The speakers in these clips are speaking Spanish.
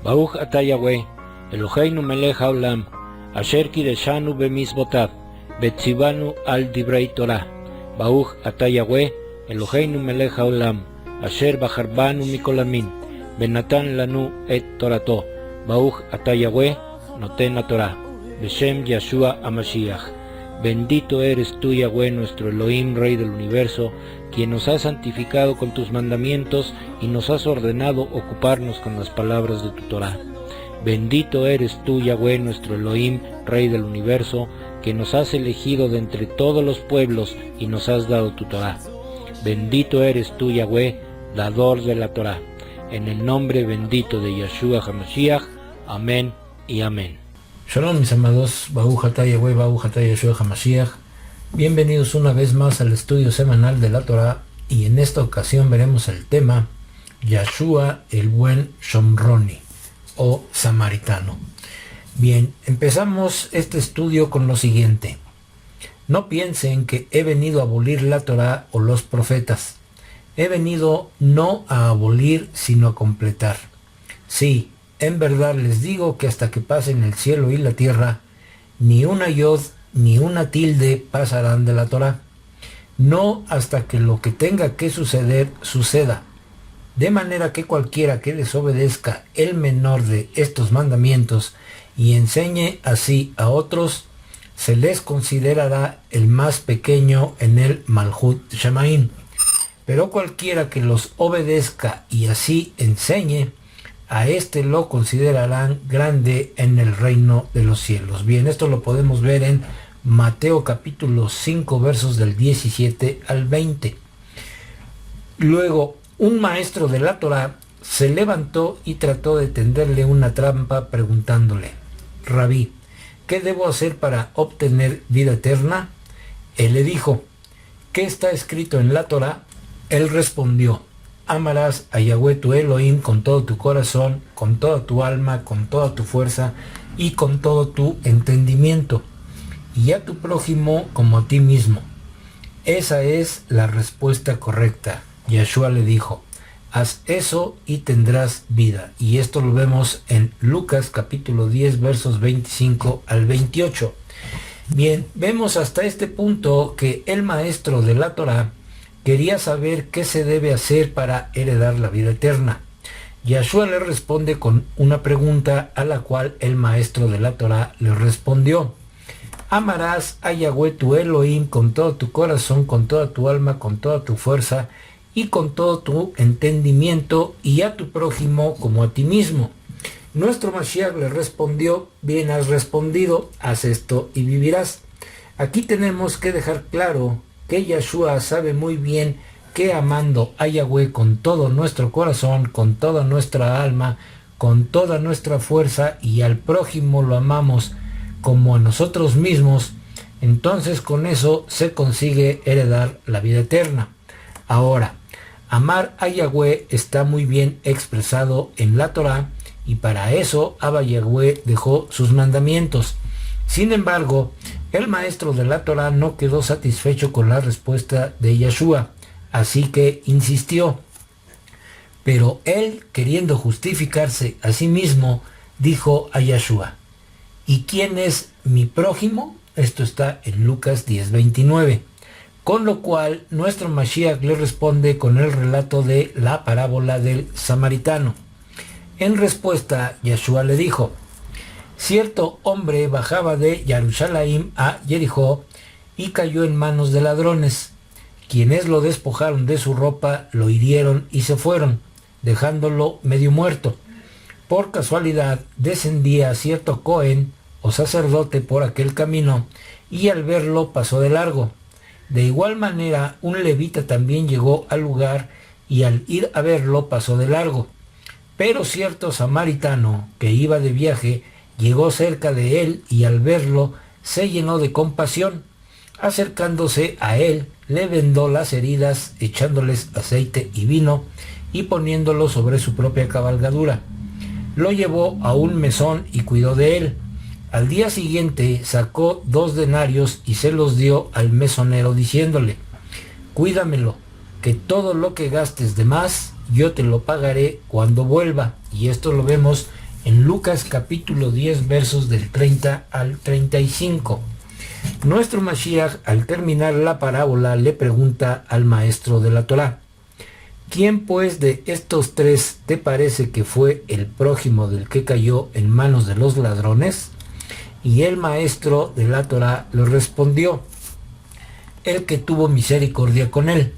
Baruch ata Yahweh, Eloheinu melech haolam, asher kideshanu b'mizvotav, v'tzivanu al divrei Torah. Baruch ata Yahweh, Eloheinu melech haolam, asher bacharbanu mikol amin, v'natan lanu et torato. Baruch ata Yahweh, noten Torah, Beshem Yeshua HaMashiach. Bendito eres tú, Yahweh, nuestro Elohim, Rey del Universo, quien nos has santificado con tus mandamientos y nos has ordenado ocuparnos con las palabras de tu Torah. Bendito eres tú, Yahweh, nuestro Elohim, Rey del Universo, que nos has elegido de entre todos los pueblos y nos has dado tu Torah. Bendito eres tú, Yahweh, dador de la Torah. En el nombre bendito de Yeshua HaMashiach. Amén y amén. Shalom, mis amados, Baruch atah Yahweh, Baruch atah Yeshua HaMashiach. Bienvenidos una vez más al estudio semanal de la Torah, y en esta ocasión veremos el tema Yeshua el buen Shomroni o samaritano. Bien, empezamos este estudio con lo siguiente. No piensen que he venido a abolir la Torah o los profetas. He venido no a abolir, sino a completar. Sí, en verdad les digo que hasta que pasen el cielo y la tierra, ni una yod ni una tilde pasarán de la Torah, no hasta que lo que tenga que suceder, suceda. De manera que cualquiera que desobedezca el menor de estos mandamientos y enseñe así a otros, se les considerará el más pequeño en el Malhut Shamaim. Pero cualquiera que los obedezca y así enseñe, a este lo considerarán grande en el reino de los cielos. Bien, esto lo podemos ver en Mateo capítulo 5, versos del 17 al 20. Luego, un maestro de la Torah se levantó y trató de tenderle una trampa preguntándole: Rabí, ¿qué debo hacer para obtener vida eterna? Él le dijo: ¿qué está escrito en la Torah? Él respondió: amarás a Yahweh tu Elohim con todo tu corazón, con toda tu alma, con toda tu fuerza y con todo tu entendimiento, y a tu prójimo como a ti mismo. Esa es la respuesta correcta. Yeshua le dijo: haz eso y tendrás vida. Y esto lo vemos en Lucas capítulo 10, versos 25 al 28. Bien, vemos hasta este punto que el maestro de la Torah quería saber qué se debe hacer para heredar la vida eterna. Yeshua le responde con una pregunta, a la cual el maestro de la Torah le respondió: amarás a Yahweh tu Elohim con todo tu corazón, con toda tu alma, con toda tu fuerza y con todo tu entendimiento, y a tu prójimo como a ti mismo. Nuestro Mashiach le respondió: bien has respondido, haz esto y vivirás. Aquí tenemos que dejar claro que Yeshua sabe muy bien que amando a Yahweh con todo nuestro corazón, con toda nuestra alma, con toda nuestra fuerza, y al prójimo lo amamos como a nosotros mismos, entonces con eso se consigue heredar la vida eterna. Ahora, amar a Yahweh está muy bien expresado en la Torah, y para eso Abba Yahweh dejó sus mandamientos. Sin embargo, el maestro de la Torah no quedó satisfecho con la respuesta de Yeshua, así que insistió. Pero él, queriendo justificarse a sí mismo, dijo a Yeshua: ¿y quién es mi prójimo? Esto está en Lucas 10:29. Con lo cual, nuestro Mashiach le responde con el relato de la parábola del samaritano. En respuesta, Yeshua le dijo: cierto hombre bajaba de Jerusalén a Jericó y cayó en manos de ladrones, quienes lo despojaron de su ropa, lo hirieron y se fueron, dejándolo medio muerto. Por casualidad descendía cierto Cohen o sacerdote por aquel camino, y al verlo pasó de largo. De igual manera, un levita también llegó al lugar, y al ir a verlo pasó de largo. Pero cierto samaritano que iba de viaje llegó cerca de él, y al verlo se llenó de compasión. Acercándose a él, le vendó las heridas, echándoles aceite y vino, y poniéndolo sobre su propia cabalgadura. Lo llevó a un mesón y cuidó de él. Al día siguiente sacó 2 denarios y se los dio al mesonero, diciéndole: cuídamelo, que todo lo que gastes de más, yo te lo pagaré cuando vuelva. Y esto lo vemos en Lucas capítulo 10 versos del 30 al 35. Nuestro Mashiach, al terminar la parábola, le pregunta al maestro de la Torá: ¿quién pues de estos tres te parece que fue el prójimo del que cayó en manos de los ladrones? Y el maestro de la Torá le respondió: el que tuvo misericordia con él.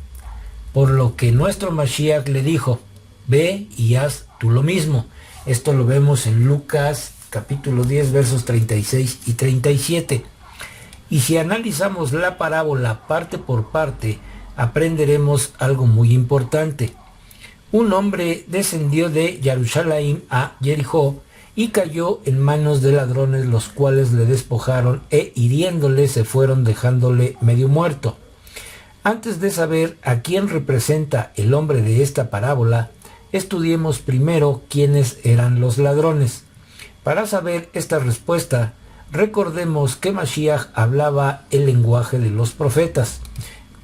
Por lo que nuestro Mashiach le dijo: ve y haz tú lo mismo. Esto lo vemos en Lucas capítulo 10 versos 36 y 37. Y si analizamos la parábola parte por parte, aprenderemos algo muy importante. Un hombre descendió de Jerusalén a Jericó y cayó en manos de ladrones, los cuales le despojaron e hiriéndole se fueron, dejándole medio muerto. Antes de saber a quién representa el hombre de esta parábola, estudiemos primero quiénes eran los ladrones. Para saber esta respuesta, recordemos que Mashiach hablaba el lenguaje de los profetas.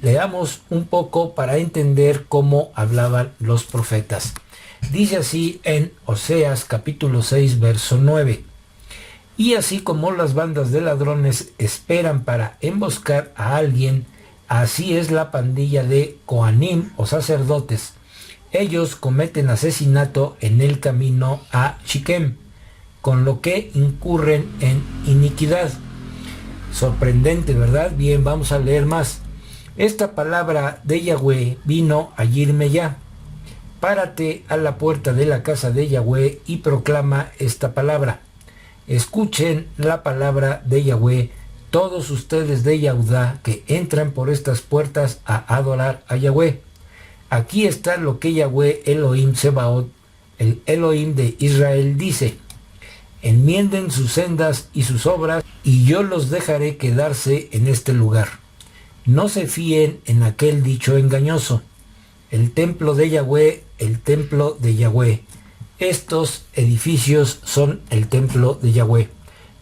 Leamos un poco para entender cómo hablaban los profetas. Dice así en Oseas capítulo 6 verso 9: y así como las bandas de ladrones esperan para emboscar a alguien, así es la pandilla de Coanim o sacerdotes. Ellos cometen asesinato en el camino a Shiquem, con lo que incurren en iniquidad. Sorprendente, ¿verdad? Bien, vamos a leer más. Esta palabra de Yahweh vino a Yirmeyá: párate a la puerta de la casa de Yahweh y proclama esta palabra. Escuchen la palabra de Yahweh, todos ustedes de Yahudá que entran por estas puertas a adorar a Yahweh. Aquí está lo que Yahweh Elohim Sebaot, el Elohim de Israel, dice: enmienden sus sendas y sus obras, y yo los dejaré quedarse en este lugar. No se fíen en aquel dicho engañoso: el templo de Yahweh, el templo de Yahweh. Estos edificios son el templo de Yahweh.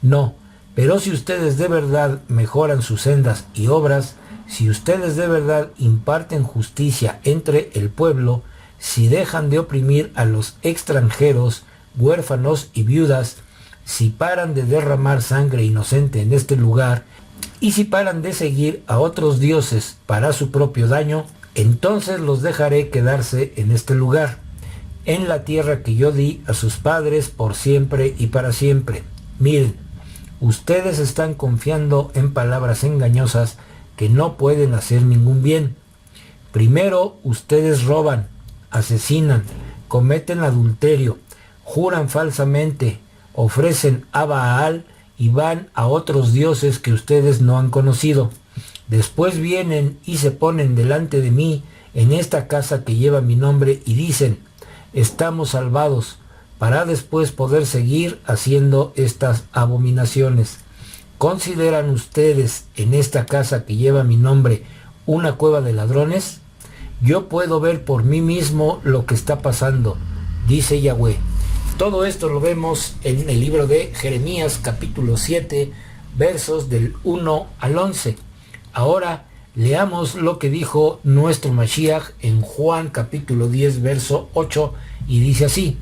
No, pero si ustedes de verdad mejoran sus sendas y obras, si ustedes de verdad imparten justicia entre el pueblo, si dejan de oprimir a los extranjeros, huérfanos y viudas, si paran de derramar sangre inocente en este lugar, y si paran de seguir a otros dioses para su propio daño, entonces los dejaré quedarse en este lugar, en la tierra que yo di a sus padres por siempre y para siempre. Miren, ustedes están confiando en palabras engañosas que no pueden hacer ningún bien. Primero, ustedes roban, asesinan, cometen adulterio, juran falsamente, ofrecen a Baal y van a otros dioses que ustedes no han conocido. Después vienen y se ponen delante de mí en esta casa que lleva mi nombre y dicen: estamos salvados, para después poder seguir haciendo estas abominaciones. ¿Consideran ustedes en esta casa que lleva mi nombre una cueva de ladrones? Yo puedo ver por mí mismo lo que está pasando, dice Yahweh. Todo esto lo vemos en el libro de Jeremías capítulo 7 versos del 1 al 11. Ahora leamos lo que dijo nuestro Mashiach en Juan capítulo 10 verso 8 y dice así: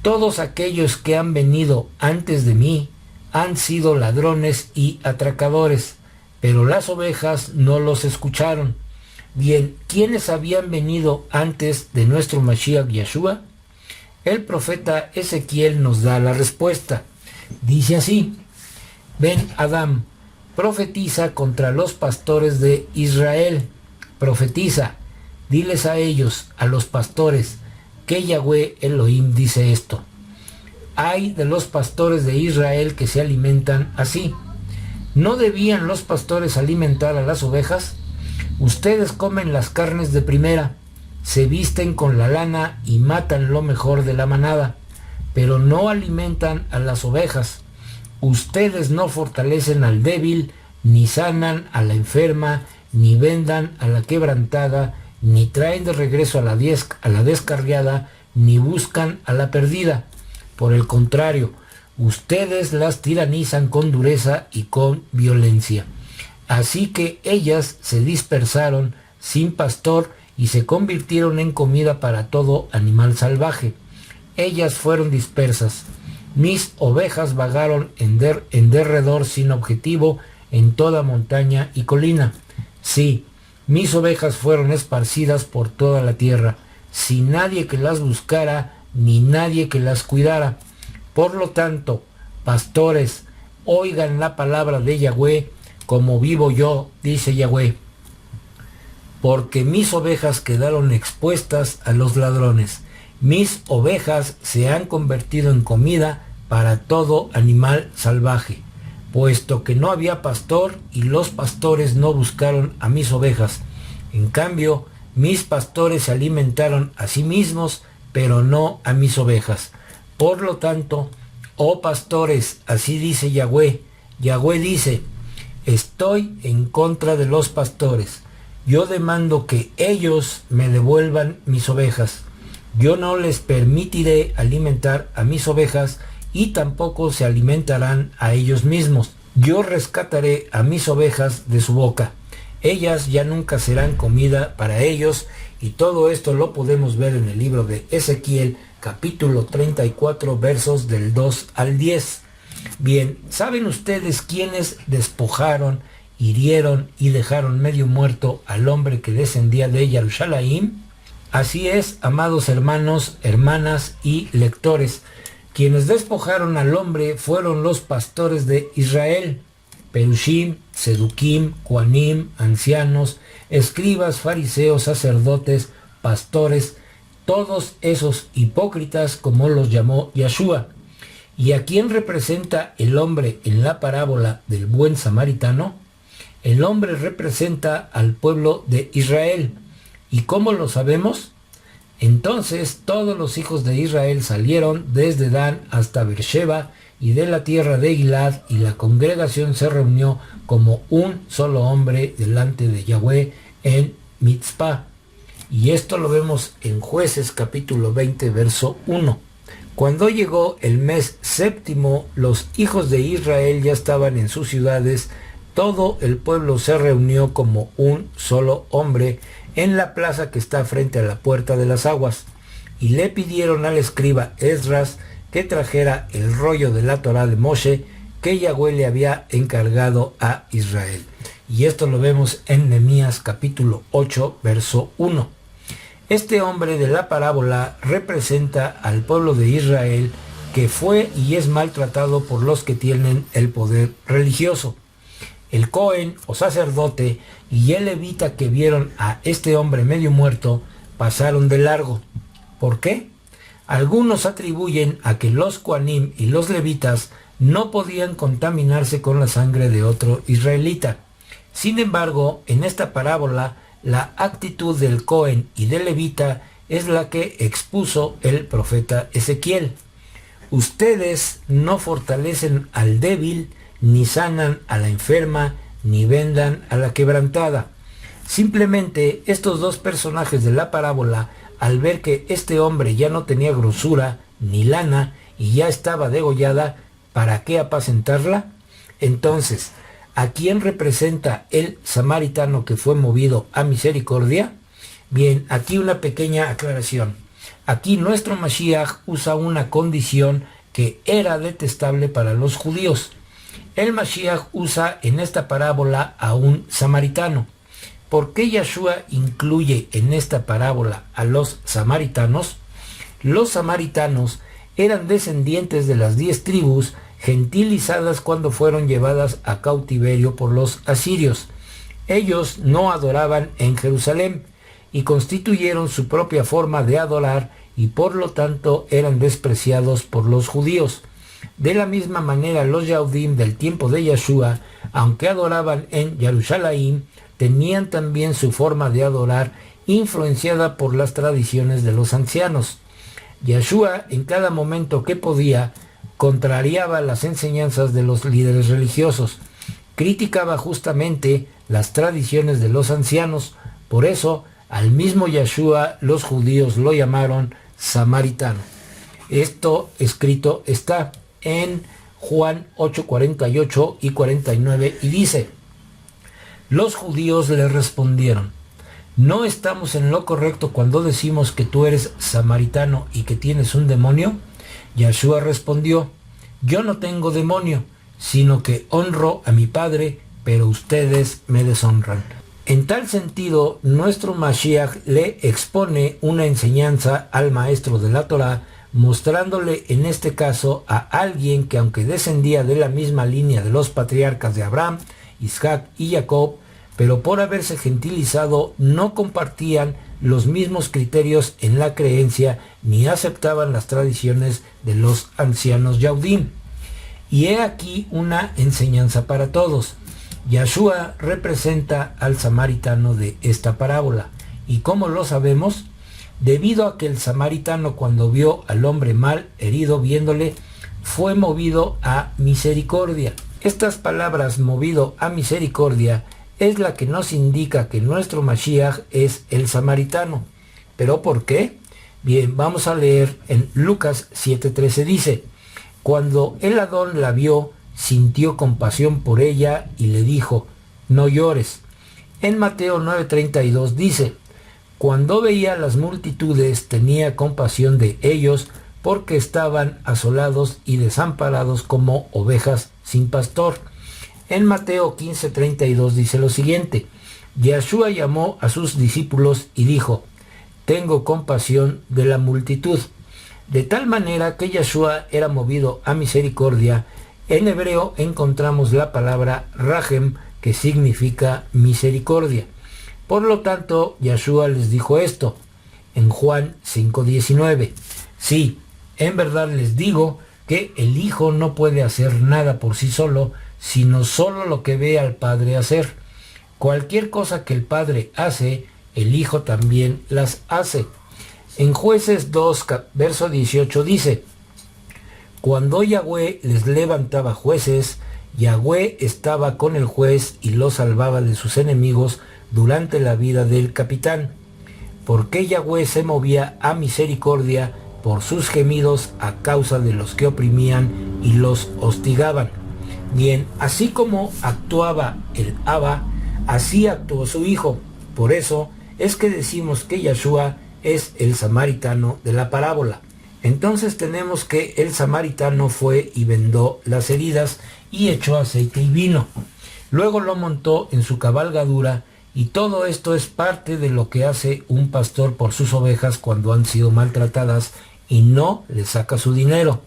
todos aquellos que han venido antes de mí han sido ladrones y atracadores, pero las ovejas no los escucharon. Bien, ¿quiénes habían venido antes de nuestro Mashiach Yeshua? El profeta Ezequiel nos da la respuesta. Dice así: ven Adam, profetiza contra los pastores de Israel. Profetiza, diles a ellos, a los pastores, que Yahweh Elohim dice esto: ay de los pastores de Israel que se alimentan así. ¿No debían los pastores alimentar a las ovejas? Ustedes comen las carnes de primera, se visten con la lana y matan lo mejor de la manada, pero no alimentan a las ovejas. Ustedes no fortalecen al débil, ni sanan a la enferma, ni vendan a la quebrantada, ni traen de regreso a la descarriada, ni buscan a la perdida. Por el contrario, ustedes las tiranizan con dureza y con violencia. Así que ellas se dispersaron sin pastor y se convirtieron en comida para todo animal salvaje. ellas fueron dispersas. Mis ovejas vagaron en derredor sin objetivo en toda montaña y colina. Sí, mis ovejas fueron esparcidas por toda la tierra, sin nadie que las buscara, ni nadie que las cuidara. Por lo tanto, pastores, oigan la palabra de Yahweh, como vivo yo, dice Yahweh. Porque mis ovejas quedaron expuestas a los ladrones. Mis ovejas se han convertido en comida para todo animal salvaje, puesto que no había pastor y los pastores no buscaron a mis ovejas. En cambio, mis pastores se alimentaron a sí mismos, pero no a mis ovejas. Por lo tanto, oh pastores, así dice Yahweh. Yahweh dice, estoy en contra de los pastores. Yo demando que ellos me devuelvan mis ovejas. Yo no les permitiré alimentar a mis ovejas y tampoco se alimentarán a ellos mismos. Yo rescataré a mis ovejas de su boca. Ellas ya nunca serán comida para ellos, y todo esto lo podemos ver en el libro de Ezequiel, capítulo 34, versos del 2 al 10. Bien, ¿saben ustedes quiénes despojaron, hirieron y dejaron medio muerto al hombre que descendía de Jerusalén? Así es, amados hermanos, hermanas y lectores. Quienes despojaron al hombre fueron los pastores de Israel, Perushim, Seduquim, Coanim, ancianos, escribas, fariseos, sacerdotes, pastores, todos esos hipócritas como los llamó Yahshua. ¿Y a quién representa el hombre en la parábola del buen samaritano? El hombre representa al pueblo de Israel. ¿Y cómo lo sabemos? Entonces todos los hijos de Israel salieron desde Dan hasta Beersheba y de la tierra de Gilad, y la congregación se reunió como un solo hombre delante de Yahweh en Mitzpah. Y esto lo vemos en Jueces capítulo 20, verso 1. Cuando llegó el mes séptimo, los hijos de Israel ya estaban en sus ciudades. Todo el pueblo se reunió como un solo hombre en la plaza que está frente a la puerta de las aguas, y le pidieron al escriba Esdras que trajera el rollo de la Torá de Moshe que Yahweh le había encargado a Israel. Y esto lo vemos en Nehemías capítulo 8, verso 1. Este hombre de la parábola representa al pueblo de Israel que fue y es maltratado por los que tienen el poder religioso. El Cohen o sacerdote y el levita que vieron a este hombre medio muerto pasaron de largo. ¿Por qué? Algunos atribuyen a que los Coanim y los levitas no podían contaminarse con la sangre de otro israelita. Sin embargo, en esta parábola, la actitud del Cohen y del levita es la que expuso el profeta Ezequiel. Ustedes no fortalecen al débil, ni sanan a la enferma, ni vendan a la quebrantada. Simplemente estos dos personajes de la parábola, al ver que este hombre ya no tenía grosura ni lana y ya estaba degollada, ¿para qué apacentarla? Entonces, ¿a quién representa el samaritano que fue movido a misericordia? Bien, aquí una pequeña aclaración. Aquí nuestro Mashiach usa una condición que era detestable para los judíos. El Mashiach usa en esta parábola a un samaritano. ¿Por qué Yahshua incluye en esta parábola a los samaritanos? Los samaritanos eran descendientes de las 10 tribus gentilizadas cuando fueron llevadas a cautiverio por los asirios. Ellos no adoraban en Jerusalén y constituyeron su propia forma de adorar, y por lo tanto eran despreciados por los judíos. De la misma manera, los Yahudim del tiempo de Yahshua, aunque adoraban en Jerusalén, tenían también su forma de adorar influenciada por las tradiciones de los ancianos. Yahshua, en cada momento que podía, contrariaba las enseñanzas de los líderes religiosos, criticaba justamente las tradiciones de los ancianos. Por eso, al mismo Yahshua los judíos lo llamaron samaritano. Esto escrito está en Juan 8, 48 y 49, y dice: los judíos le respondieron: ¿No estamos en lo correcto cuando decimos que tú eres samaritano y que tienes un demonio? Yeshua respondió, yo no tengo demonio, sino que honro a mi Padre, pero ustedes me deshonran. En tal sentido, nuestro Mashiach le expone una enseñanza al maestro de la Torá, mostrándole en este caso a alguien que, aunque descendía de la misma línea de los patriarcas de Abraham, Isaac y Jacob, pero por haberse gentilizado no compartían los mismos criterios en la creencia ni aceptaban las tradiciones de los ancianos Yahudim. Y he aquí una enseñanza para todos. Yeshua representa al samaritano de esta parábola. ¿Y cómo lo sabemos? Debido a que el samaritano, cuando vio al hombre mal herido viéndole, fue movido a misericordia. Estas palabras, movido a misericordia, es la que nos indica que nuestro Mashiach es el samaritano. ¿Pero por qué? Bien, vamos a leer en Lucas 7:13, dice, cuando el Adón la vio, sintió compasión por ella y le dijo, no llores. En Mateo 9:32 dice, cuando veía las multitudes tenía compasión de ellos porque estaban asolados y desamparados como ovejas sin pastor. En Mateo 15:32 dice lo siguiente, Yeshua llamó a sus discípulos y dijo, tengo compasión de la multitud. De tal manera que Yeshua era movido a misericordia. En hebreo encontramos la palabra rahem, que significa misericordia. Por lo tanto, Yeshua les dijo esto en Juan 5:19. Sí, en verdad les digo que el Hijo no puede hacer nada por sí solo, sino solo lo que ve al Padre hacer. Cualquier cosa que el Padre hace, el Hijo también las hace. En Jueces 2, verso 18 dice, cuando Yahweh les levantaba jueces, Yahweh estaba con el juez y lo salvaba de sus enemigos durante la vida del capitán. Porque Yahweh se movía a misericordia por sus gemidos a causa de los que oprimían y los hostigaban. Bien, así como actuaba el Abba, así actuó su Hijo. Por eso es que decimos que Yeshua es el samaritano de la parábola. Entonces tenemos que el samaritano fue y vendó las heridas y echó aceite y vino. Luego lo montó en su cabalgadura y todo esto es parte de lo que hace un pastor por sus ovejas cuando han sido maltratadas y no le saca su dinero.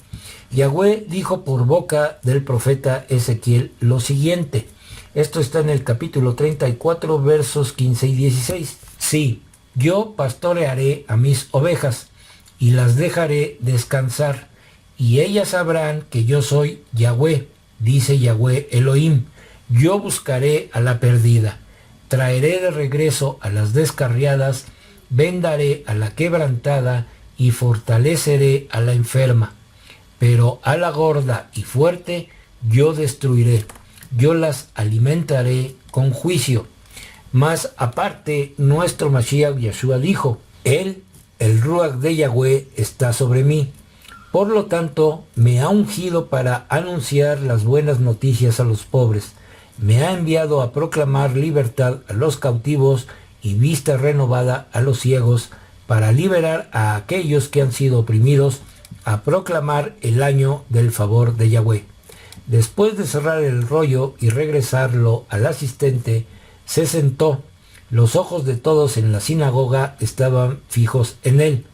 Yahweh dijo por boca del profeta Ezequiel lo siguiente. Esto está en el capítulo 34, versos 15 y 16. Sí, yo pastorearé a mis ovejas y las dejaré descansar, y ellas sabrán que yo soy Yahweh, dice Yahweh Elohim. Yo buscaré a la perdida, traeré de regreso a las descarriadas, vendaré a la quebrantada y fortaleceré a la enferma. Pero a la gorda y fuerte yo destruiré, yo las alimentaré con juicio. Más aparte, nuestro Mashiach Yeshua dijo, él, el Ruach de Yahweh, está sobre mí. Por lo tanto, me ha ungido para anunciar las buenas noticias a los pobres. Me ha enviado a proclamar libertad a los cautivos y vista renovada a los ciegos, para liberar a aquellos que han sido oprimidos, a proclamar el año del favor de Yahweh. Después de cerrar el rollo y regresarlo al asistente, se sentó. Los ojos de todos en la sinagoga estaban fijos en él,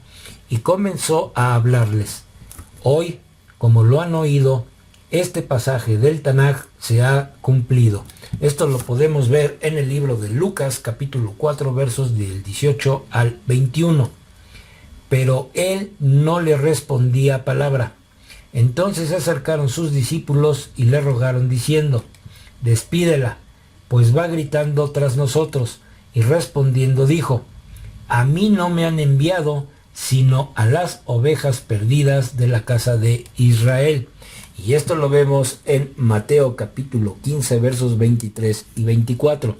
y comenzó a hablarles. Hoy, como lo han oído, este pasaje del Tanaj se ha cumplido. Esto lo podemos ver en el libro de Lucas, capítulo 4, versos del 18 al 21. Pero él no le respondía palabra. Entonces se acercaron sus discípulos y le rogaron diciendo, despídela, pues va gritando tras nosotros. Y respondiendo dijo, a mí no me han enviado, sino a las ovejas perdidas de la casa de Israel. Y esto lo vemos en Mateo capítulo 15, versos 23 y 24.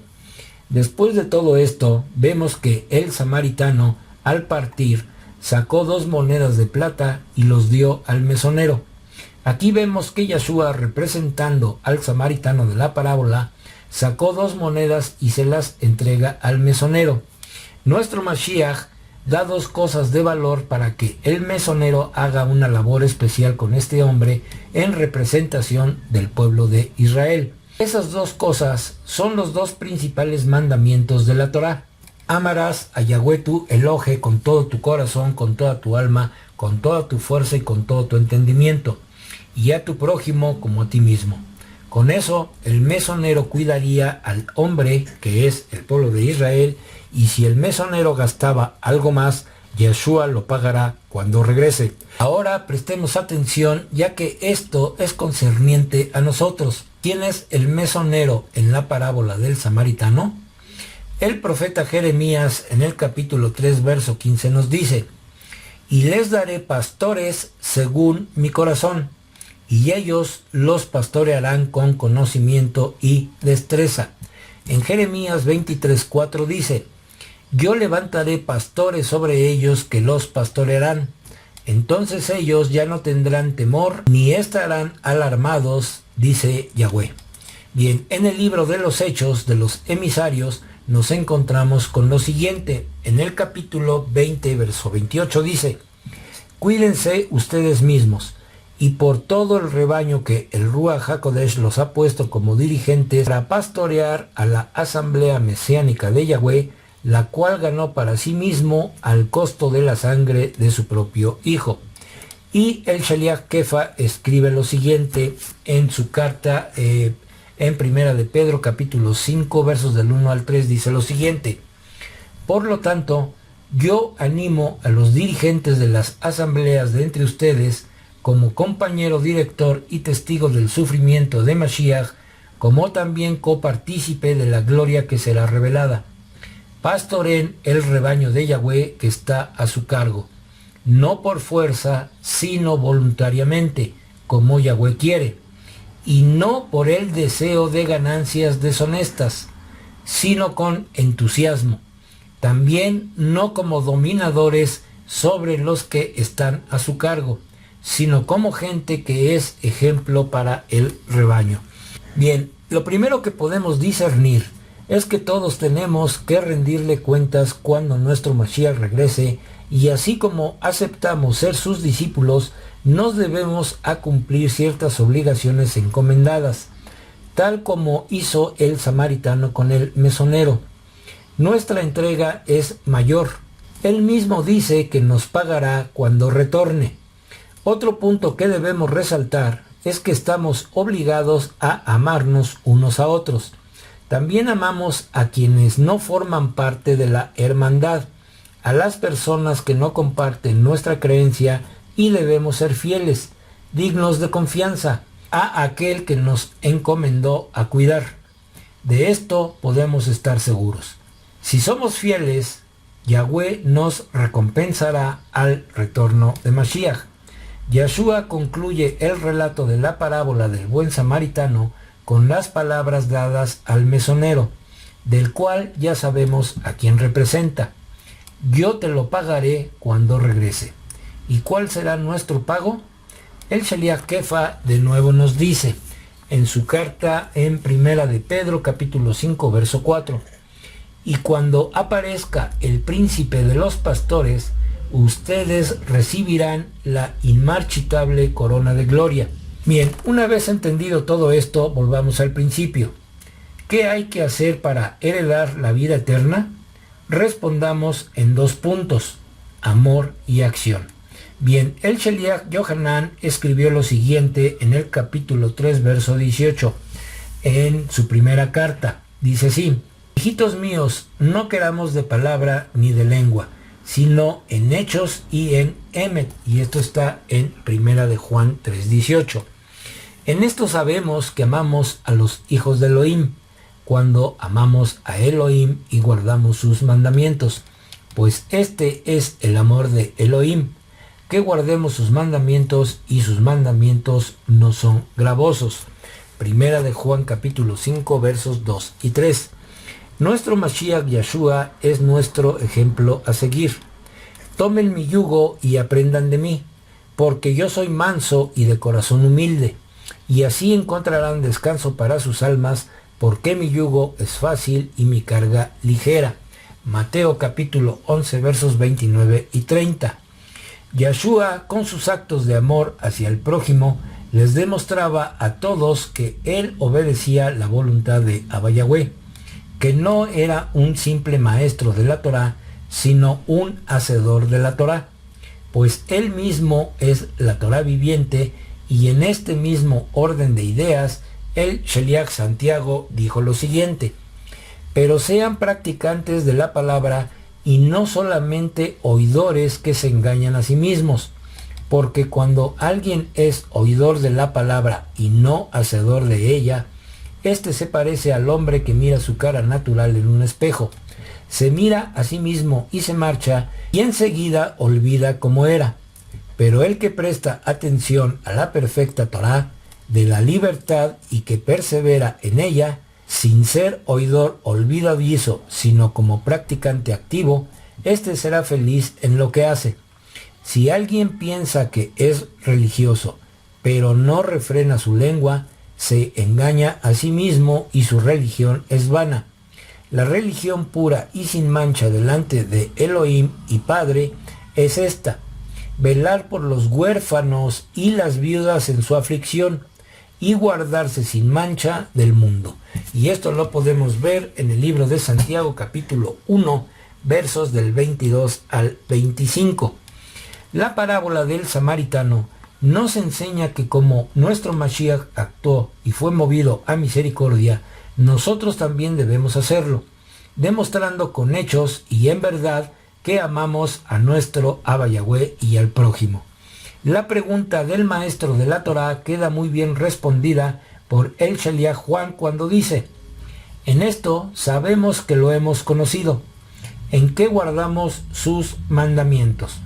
Después de todo esto, vemos que el samaritano, al partir, sacó 2 monedas de plata y los dio al mesonero. Aquí vemos que Yeshua, representando al samaritano de la parábola, sacó 2 monedas y se las entrega al mesonero. Nuestro Mashiach da dos cosas de valor para que el mesonero haga una labor especial con este hombre en representación del pueblo de Israel. Esas dos cosas son los dos principales mandamientos de la Torá. Amarás a Yahweh tu Elohe con todo tu corazón, con toda tu alma, con toda tu fuerza y con todo tu entendimiento, y a tu prójimo como a ti mismo. Con eso, el mesonero cuidaría al hombre, que es el pueblo de Israel, y si el mesonero gastaba algo más, Yeshua lo pagará cuando regrese. Ahora prestemos atención, ya que esto es concerniente a nosotros. ¿Quién es el mesonero en la parábola del samaritano? El profeta Jeremías en el capítulo 3, verso 15 nos dice: y les daré pastores según mi corazón, y ellos los pastorearán con conocimiento y destreza. En Jeremías 23:4 dice: yo levantaré pastores sobre ellos que los pastorearán. Entonces ellos ya no tendrán temor ni estarán alarmados, dice Yahweh. Bien, en el libro de los Hechos de los Emisarios nos encontramos con lo siguiente. En el capítulo 20, verso 28 dice: cuídense ustedes mismos y por todo el rebaño que el Ruach HaKodesh los ha puesto como dirigentes para pastorear a la asamblea mesiánica de Yahweh, la cual ganó para sí mismo al costo de la sangre de su propio hijo. Y el Shaliach Kefa escribe lo siguiente en su carta en Primera de Pedro capítulo 5 versos del 1 al 3, dice lo siguiente: por lo tanto, yo animo a los dirigentes de las asambleas de entre ustedes, como compañero director y testigo del sufrimiento de Mashiach, como también copartícipe de la gloria que será revelada. Pastoreen el rebaño de Yahweh que está a su cargo, no por fuerza, sino voluntariamente, como Yahweh quiere, y no por el deseo de ganancias deshonestas, sino con entusiasmo. También no como dominadores sobre los que están a su cargo, sino como gente que es ejemplo para el rebaño. Bien, lo primero que podemos discernir es que todos tenemos que rendirle cuentas cuando nuestro Mashiach regrese, y así como aceptamos ser sus discípulos, nos debemos a cumplir ciertas obligaciones encomendadas, tal como hizo el samaritano con el mesonero. Nuestra entrega es mayor. Él mismo dice que nos pagará cuando retorne. Otro punto que debemos resaltar es que estamos obligados a amarnos unos a otros. También amamos a quienes no forman parte de la hermandad, a las personas que no comparten nuestra creencia, y debemos ser fieles, dignos de confianza, a aquel que nos encomendó a cuidar. De esto podemos estar seguros. Si somos fieles, Yahweh nos recompensará al retorno de Mashiach. Yeshua concluye el relato de la parábola del buen samaritano con las palabras dadas al mesonero, del cual ya sabemos a quién representa: yo te lo pagaré cuando regrese. ¿Y cuál será nuestro pago? El Shaliach Kefa de nuevo nos dice en su carta en Primera de Pedro capítulo 5 verso 4: y cuando aparezca el príncipe de los pastores, ustedes recibirán la inmarchitable corona de gloria. Bien, una vez entendido todo esto, volvamos al principio. ¿Qué hay que hacer para heredar la vida eterna? Respondamos en dos puntos: amor y acción. Bien, el Shaliach Yohanan escribió lo siguiente en el capítulo 3, verso 18, en su primera carta. Dice así: hijitos míos, no queramos de palabra ni de lengua, sino en hechos y en emet. Y esto está en Primera de Juan 3:18. En esto sabemos que amamos a los hijos de Elohim, cuando amamos a Elohim y guardamos sus mandamientos, pues este es el amor de Elohim, que guardemos sus mandamientos, y sus mandamientos no son gravosos. Primera de Juan capítulo 5 versos 2 y 3. Nuestro Mashiach Yeshua es nuestro ejemplo a seguir. Tomen mi yugo y aprendan de mí, porque yo soy manso y de corazón humilde, y así encontrarán descanso para sus almas, porque mi yugo es fácil y mi carga ligera. Mateo capítulo 11 versos 29 y 30. Yeshua, con sus actos de amor hacia el prójimo, les demostraba a todos que él obedecía la voluntad de Abba Yahweh, que no era un simple maestro de la Torá, sino un hacedor de la Torá, pues él mismo es la Torá viviente, y en este mismo orden de ideas, el Sheliach Santiago dijo lo siguiente: pero sean practicantes de la palabra y no solamente oidores que se engañan a sí mismos, porque cuando alguien es oidor de la palabra y no hacedor de ella, este se parece al hombre que mira su cara natural en un espejo. Se mira a sí mismo y se marcha, y enseguida olvida cómo era. Pero el que presta atención a la perfecta Torá de la libertad y que persevera en ella, sin ser oidor olvidadizo, sino como practicante activo, este será feliz en lo que hace. Si alguien piensa que es religioso, pero no refrena su lengua, se engaña a sí mismo y su religión es vana. La religión pura y sin mancha delante de Elohim y Padre es esta: velar por los huérfanos y las viudas en su aflicción, y guardarse sin mancha del mundo. Y esto lo podemos ver en el libro de Santiago capítulo 1, versos del 22 al 25. La parábola del samaritano nos enseña que como nuestro Mashiach actuó y fue movido a misericordia, nosotros también debemos hacerlo, demostrando con hechos y en verdad que amamos a nuestro Abba Yahweh y al prójimo. La pregunta del maestro de la Torá queda muy bien respondida por el Sheliach Juan cuando dice: en esto sabemos que lo hemos conocido, en que guardamos sus mandamientos.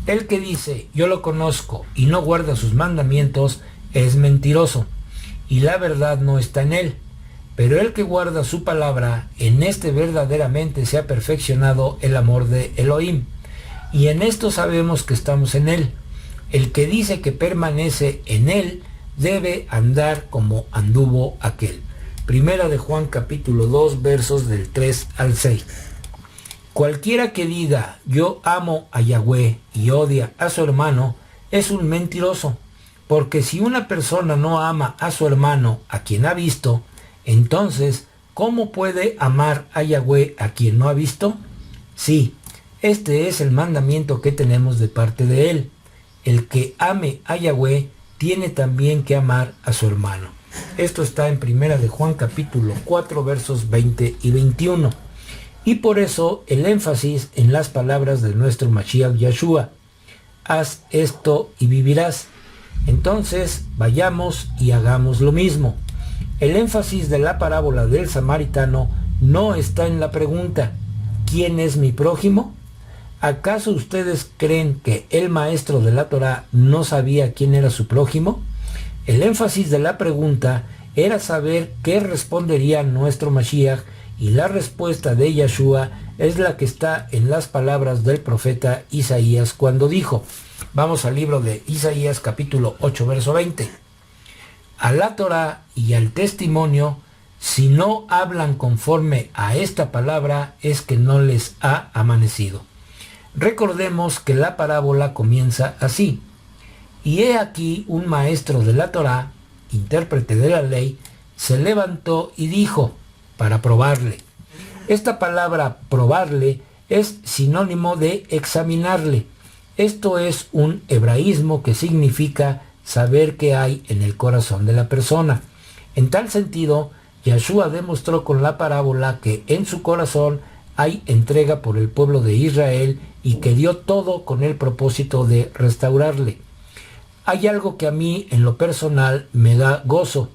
El que dice yo lo conozco y no guarda sus mandamientos es mentiroso, y la verdad no está en él. Pero el que guarda su palabra, en este verdaderamente se ha perfeccionado el amor de Elohim, y en esto sabemos que estamos en él. El que dice que permanece en él debe andar como anduvo aquel. Primera de Juan capítulo 2 versos del 3 al 6. Cualquiera que diga yo amo a Yahweh y odia a su hermano es un mentiroso, porque si una persona no ama a su hermano a quien ha visto, entonces ¿cómo puede amar a Yahweh a quien no ha visto? Sí, este es el mandamiento que tenemos de parte de él: el que ame a Yahweh tiene también que amar a su hermano. Esto está en Primera de Juan capítulo 4 versos 20 y 21. Y por eso el énfasis en las palabras de nuestro Mashiach Yeshua: haz esto y vivirás. Entonces vayamos y hagamos lo mismo. El énfasis de la parábola del samaritano no está en la pregunta ¿quién es mi prójimo? ¿Acaso ustedes creen que el maestro de la Torá no sabía quién era su prójimo? El énfasis de la pregunta era saber qué respondería nuestro Mashiach, y la respuesta de Yeshua es la que está en las palabras del profeta Isaías cuando dijo, vamos al libro de Isaías capítulo 8 verso 20: a la Torá y al testimonio, si no hablan conforme a esta palabra, es que no les ha amanecido. Recordemos que la parábola comienza así: y he aquí un maestro de la Torá, intérprete de la ley, se levantó y dijo, para probarle. Esta palabra probarle es sinónimo de examinarle. Esto es un hebraísmo que significa saber qué hay en el corazón de la persona. En tal sentido, Yeshua demostró con la parábola que en su corazón hay entrega por el pueblo de Israel y que dio todo con el propósito de restaurarle. Hay algo que a mí en lo personal me da gozo,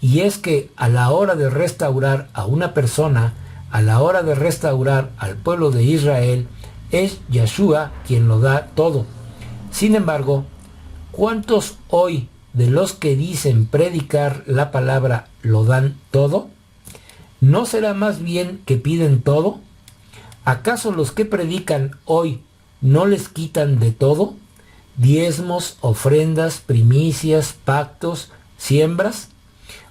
y es que a la hora de restaurar a una persona, a la hora de restaurar al pueblo de Israel, es Yeshua quien lo da todo. Sin embargo, ¿cuántos hoy de los que dicen predicar la palabra lo dan todo? ¿No será más bien que piden todo? ¿Acaso los que predican hoy no les quitan de todo? ¿Diezmos, ofrendas, primicias, pactos, siembras?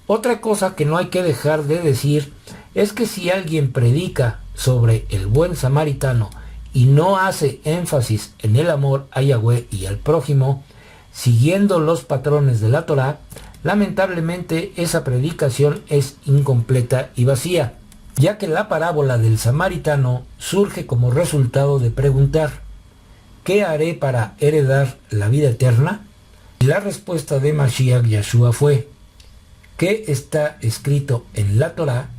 Otra cosa que no hay que dejar de decir es que si alguien predica sobre el buen samaritano y no hace énfasis en el amor a Yahweh y al prójimo, siguiendo los patrones de la Torá, lamentablemente esa predicación es incompleta y vacía, ya que la parábola del samaritano surge como resultado de preguntar: ¿qué haré para heredar la vida eterna? Y la respuesta de Mashiach Yeshua fue: ¿qué está escrito en la Torá?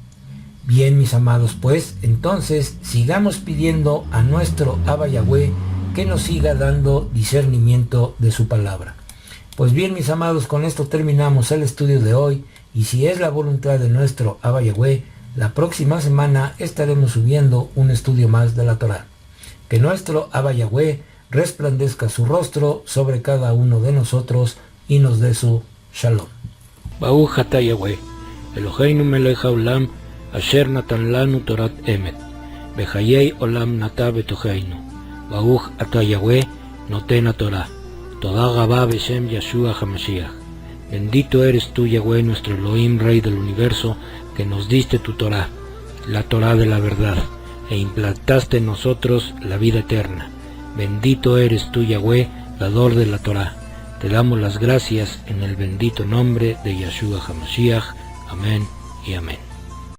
Bien, mis amados, pues entonces sigamos pidiendo a nuestro Abba Yahweh que nos siga dando discernimiento de su palabra. Pues bien, mis amados, con esto terminamos el estudio de hoy, y si es la voluntad de nuestro Abba Yahweh, la próxima semana estaremos subiendo un estudio más de la Torá. Que nuestro Abba Yahweh resplandezca su rostro sobre cada uno de nosotros y nos dé su shalom. Baruch atah Yahweh, Eloheinu melech haolam, asher natan lanu torat emet, bechayei olam nata betocheinu. Baruch atah Yahweh, noten haTorah. Toda Gabá Beshem Yeshua HaMashiach. Bendito eres tú, Yahweh, nuestro Elohim, Rey del universo, que nos diste tu Torah, la Torah de la verdad, e implantaste en nosotros la vida eterna. Bendito eres tú, Yahweh, dador de la Torah. Te damos las gracias en el bendito nombre de Yeshua HaMashiach. Amén y amén.